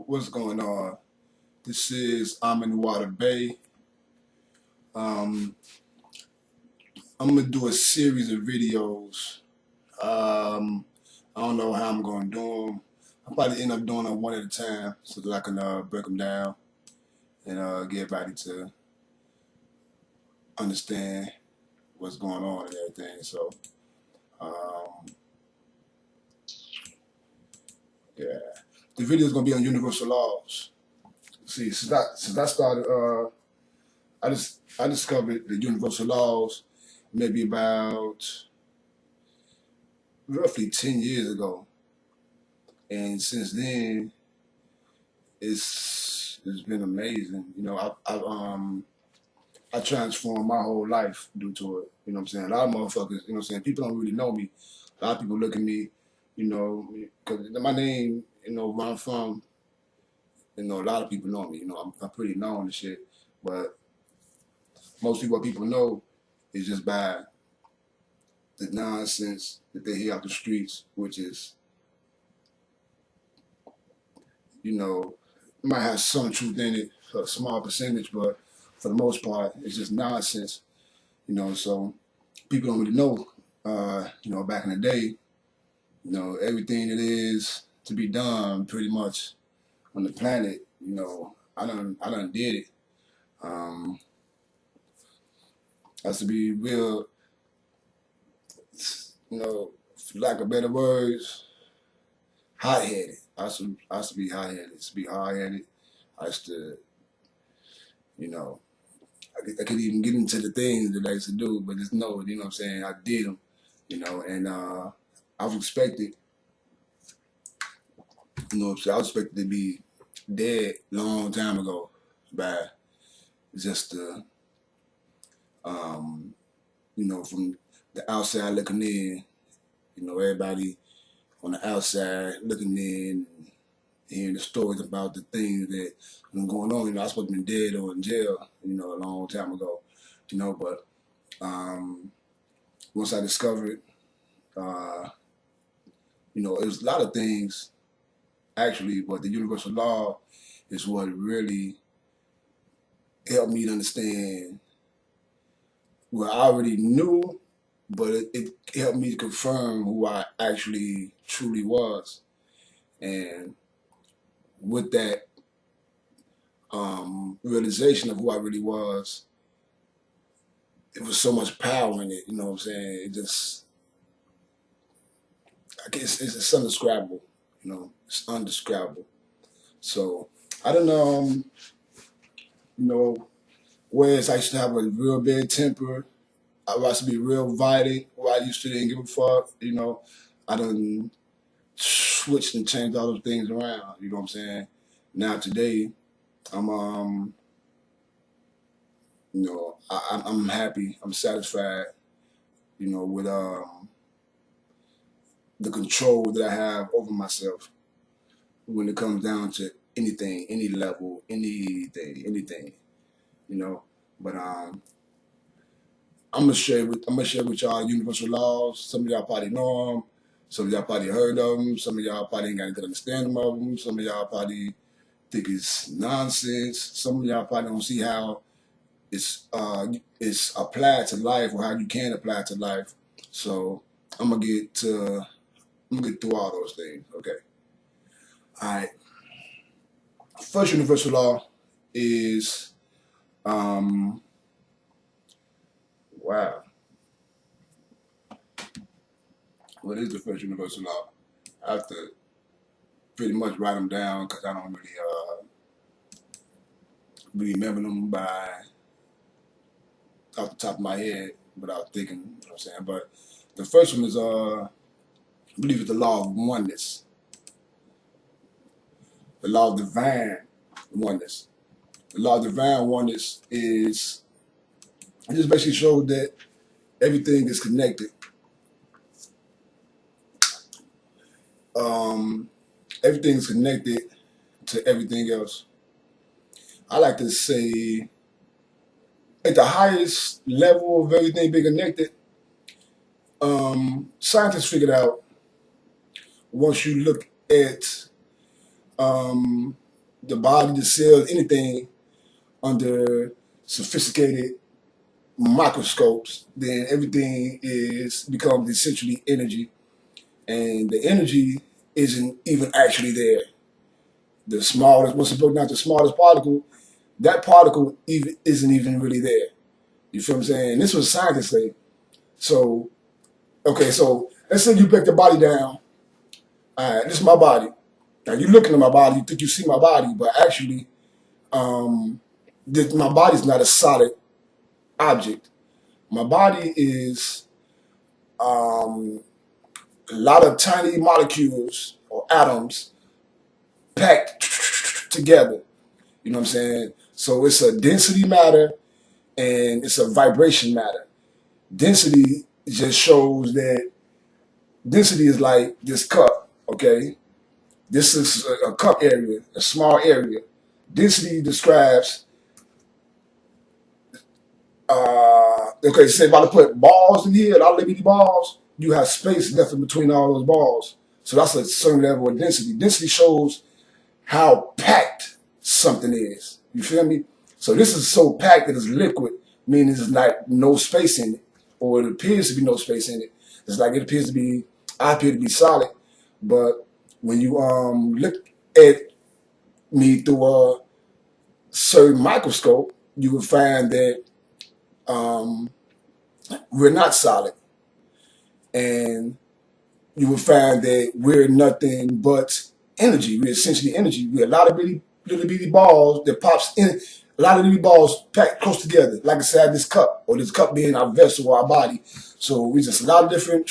What's going on? This is I'm in Water Bay. Um, I'm gonna do a series of videos. I don't know how I'm gonna do them. I'll probably end up doing them one at a time so that I can break them down and get everybody to understand what's going on and everything. So, um, yeah, the video is gonna be on universal laws. See, since I started, I discovered the universal laws maybe about roughly 10 years ago, and since then it's been amazing. I transformed my whole life due to it. You know what I'm saying? A lot of motherfuckers, you know what I'm saying, people don't really know me. A lot of people look at me, because my name, where I'm from, a lot of people know me. I'm pretty known and shit, but most people, what people know is just by the nonsense that they hear out the streets, which is, might have some truth in it, a small percentage, but for the most part, it's just nonsense. So people don't really know. Back in the day, everything that is to be done pretty much on the planet, I done did it. Has to be real, for lack of better words, hot headed. I used to be hot headed. To be hard headed. I used to, you know, I could even get into the things that I used to do, but just know, what I'm saying, I did them, and I was expected, what I'm saying, I was expected to be dead long time ago by just um, from the outside looking in, everybody on the outside looking in, hearing the stories about the things that been going on. I was supposed to be dead or in jail, a long time ago, but once I discovered, it was a lot of things actually, but the universal law is what really helped me to understand what I already knew, but it helped me to confirm who I actually truly was. And with that realization of who I really was, it was so much power in it, you know what I'm saying? It just, I guess it's undescribable, it's undescribable. So I don't know, whereas I used to have a real bad temper, I used to be real violent, where I used to didn't give a fuck, I done switched and changed all those things around, you know what I'm saying? Now today, I'm, I'm happy, I'm satisfied, with the control that I have over myself when it comes down to anything, any level, anything, you know. But I'm gonna share with y'all universal laws. Some of y'all probably know them. Some of y'all probably heard of them. Some of y'all probably ain't got a good understanding of them. Some of y'all probably think it's nonsense. Some of y'all probably don't see how it's applied to life or how you can apply it to life. So I'm gonna get through all those things. Okay. All right. First universal law is wow. What is the first universal law? I have to pretty much write them down because I don't really remember them by off the top of my head without thinking. You know what I'm saying? But the first one is I believe it's the law of oneness, the law of divine oneness. The law of divine oneness is it just basically shows that everything is connected. Um, Everything's connected to everything else. I like to say at the highest level of everything being connected, scientists figured out once you look at the body, the cells, anything under sophisticated microscopes, then everything is becomes essentially energy, and the energy isn't even actually there. The smallest, once you broke down to the smallest particle, that particle even isn't even really there. You feel what I'm saying? This was scientists say. So, okay, so let's say you break the body down. All right, this is my body. Now you looking at my body, you think you see my body, but actually, um, my body's not a solid object. My body is um, a lot of tiny molecules or atoms packed together. You know what I'm saying? So it's a density matter and it's a vibration matter. Density just shows that density is like this cup, okay? This is a cup area, a small area. Density describes, okay, say if I put balls in here, a lot of bitty balls, you have space left in between all those balls. So that's a certain level of density. Density shows how packed something is. You feel me? So this is so packed that it's liquid, meaning there's like no space in it, or it appears to be no space in it. It's like it appears to be, I appear to be solid, but when you look at me through a certain microscope, you will find that um, we're not solid, and you will find that we're nothing but energy. We're essentially energy. We're a lot of little bitty balls that pops in. A lot of little balls packed close together, like I said, this cup, or this cup being our vessel or our body. So we just a lot of different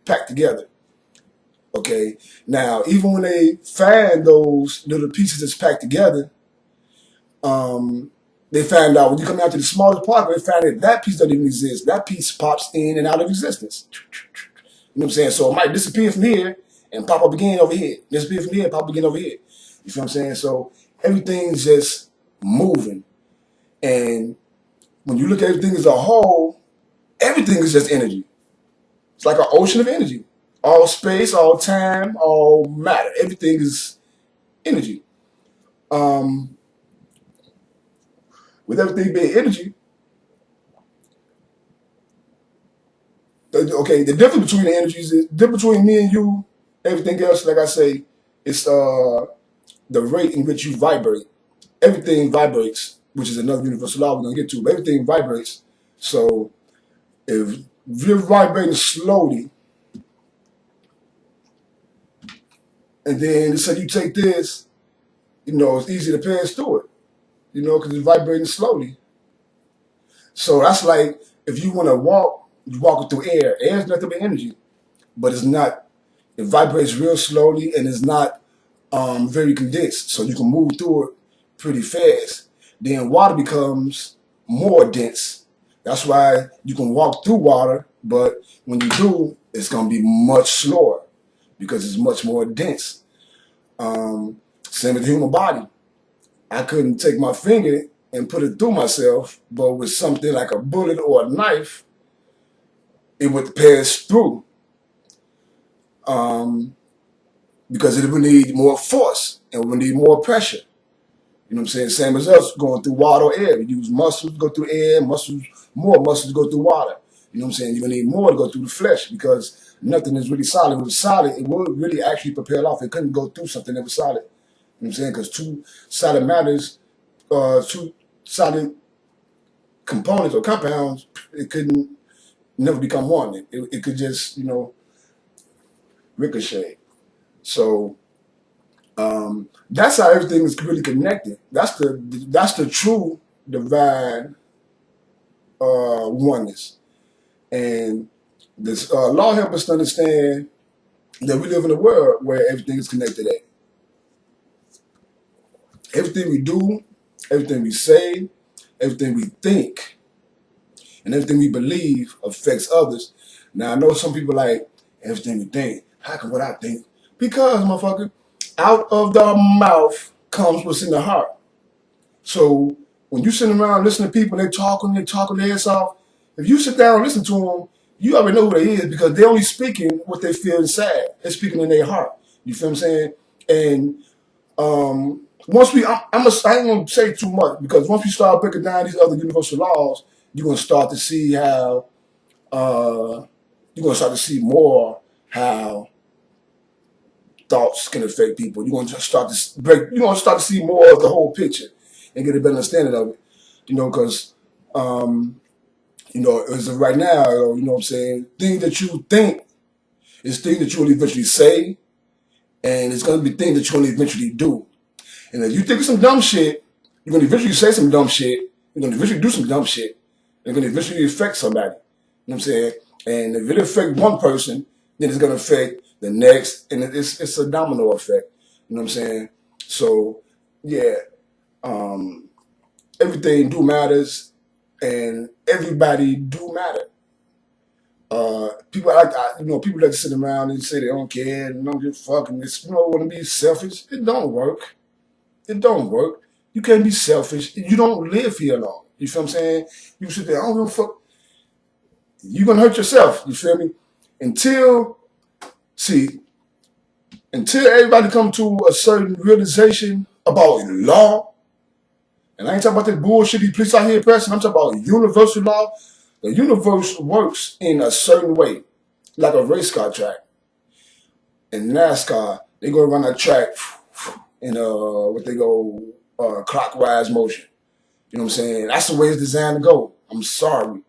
packed together. Okay. Now, even when they find those little pieces that's packed together, um, they found out when you come down to the smallest particle, they found that that piece doesn't even exist. That piece pops in and out of existence. You know what I'm saying? So it might disappear from here and pop up again over here. Disappear from here and pop up again over here. You feel what I'm saying? So everything's just moving. And when you look at everything as a whole, everything is just energy. It's like an ocean of energy. All space, all time, all matter. Everything is energy. Um, with everything being energy, okay, the difference between the energies is the difference between me and you, everything else, like I say, it's the rate in which you vibrate. Everything vibrates, which is another universal law we're gonna get to, but everything vibrates. So if you're vibrating slowly, and then say you take this, it's easy to pass through it, because it's vibrating slowly. So that's like if you want to walk, you walk through air. Air is nothing but energy, but it's not. It vibrates real slowly and it's not very condensed, so you can move through it pretty fast. Then water becomes more dense. That's why you can walk through water, but when you do, it's going to be much slower because it's much more dense. Same with the human body. I couldn't take my finger and put it through myself, but with something like a bullet or a knife, it would pass through because it would need more force and would need more pressure. You know what I'm saying? Same as us going through water or air. We use muscles to go through air, more muscles to go through water. You know what I'm saying? You're going to need more to go through the flesh because nothing is really solid. If it was solid, it would really actually propel off. It couldn't go through something that was solid. You know what I'm saying? Because two solid matters, two solid components or compounds, it couldn't never become one. It could just, ricochet. So that's how everything is really connected. That's the true divine oneness. And this law helps us to understand that we live in a world where everything is connected at. Everything we do, everything we say, everything we think, and everything we believe affects others. Now I know some people like everything we think. How can what I think? Because, motherfucker, out of the mouth comes what's in the heart. So when you sit around listening to people, they talking their ass off. If you sit down and listen to them, you already know who they is because they're only speaking what they feel inside. They're speaking in their heart. You feel what I'm saying? And I ain't gonna say too much because once we start breaking down these other universal laws, you're gonna start to see how you're gonna start to see more how thoughts can affect people. You're gonna just start to break. You're gonna start to see more of the whole picture and get a better understanding of it. Because as of right now, you know what I'm saying, things that you think is things that you will eventually say, and it's gonna be things that you're gonna eventually do. And if you think of some dumb shit, you're gonna eventually say some dumb shit. You're gonna eventually do some dumb shit. It's gonna eventually affect somebody. You know what I'm saying? And if it affects one person, then it's gonna affect the next, and it's a domino effect. You know what I'm saying? So yeah, um, everything do matters, and everybody do matter. People like to sit around and say they don't care and don't give a fuck and want to be selfish. It don't work. It don't work. You can't be selfish. You don't live here long. You feel what I'm saying? You sit there, I don't give a fuck. You're gonna hurt yourself. You feel me? Until see, until everybody come to a certain realization about law, and I ain't talking about this bullshit these police out here pressing. I'm talking about universal law. The universe works in a certain way, like a race car track. In NASCAR, they go around that track in what they go clockwise motion. You know what I'm saying? That's the way it's designed to go. I'm sorry.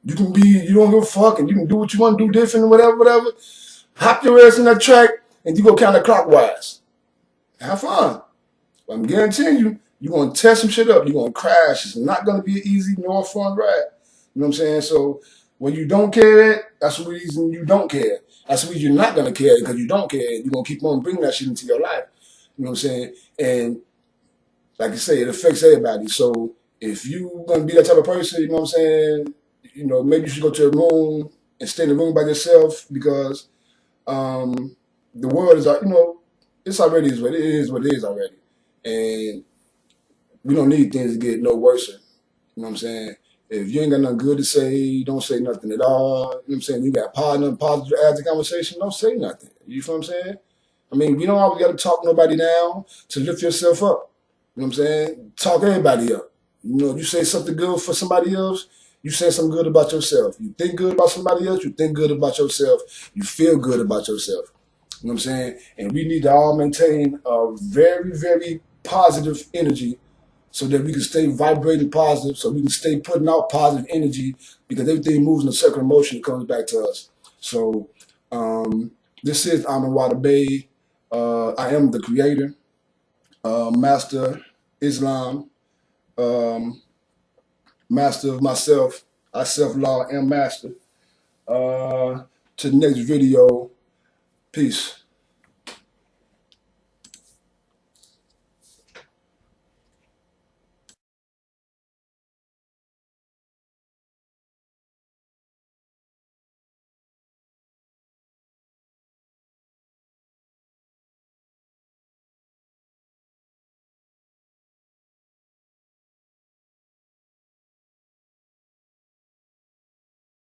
You don't give a fuck, and you can do what you want to do different, whatever. Hop your ass in that track, and you go counterclockwise. Have fun. I'm guaranteeing you, you're going to tear some shit up. You're going to crash. It's not going to be an easy nor fun ride. You know what I'm saying? So when you don't care, that's the reason you don't care. That's the reason you're not going to care because you don't care. You're going to keep on bringing that shit into your life. You know what I'm saying? And like I say, it affects everybody. So if you going to be that type of person, you know what I'm saying? Maybe you should go to a room and stay in the room by yourself because the world is, it's already is what it is already. And we don't need things to get no worse. You know what I'm saying? If you ain't got nothing good to say, don't say nothing at all. You know what I'm saying? You got positive to add to the conversation, don't say nothing. You feel what I'm saying? I mean, you don't always got to talk nobody down to lift yourself up. You know what I'm saying? Talk everybody up. You say something good for somebody else, you say something good about yourself. You think good about somebody else, you think good about yourself. You feel good about yourself. You know what I'm saying? And we need to all maintain a very, very positive energy so that we can stay vibrating positive, so we can stay putting out positive energy because everything moves in a circular motion and comes back to us. So this is Amin Bay. I am the creator, master Islam, master of myself. I self-law am master. To the next video, peace.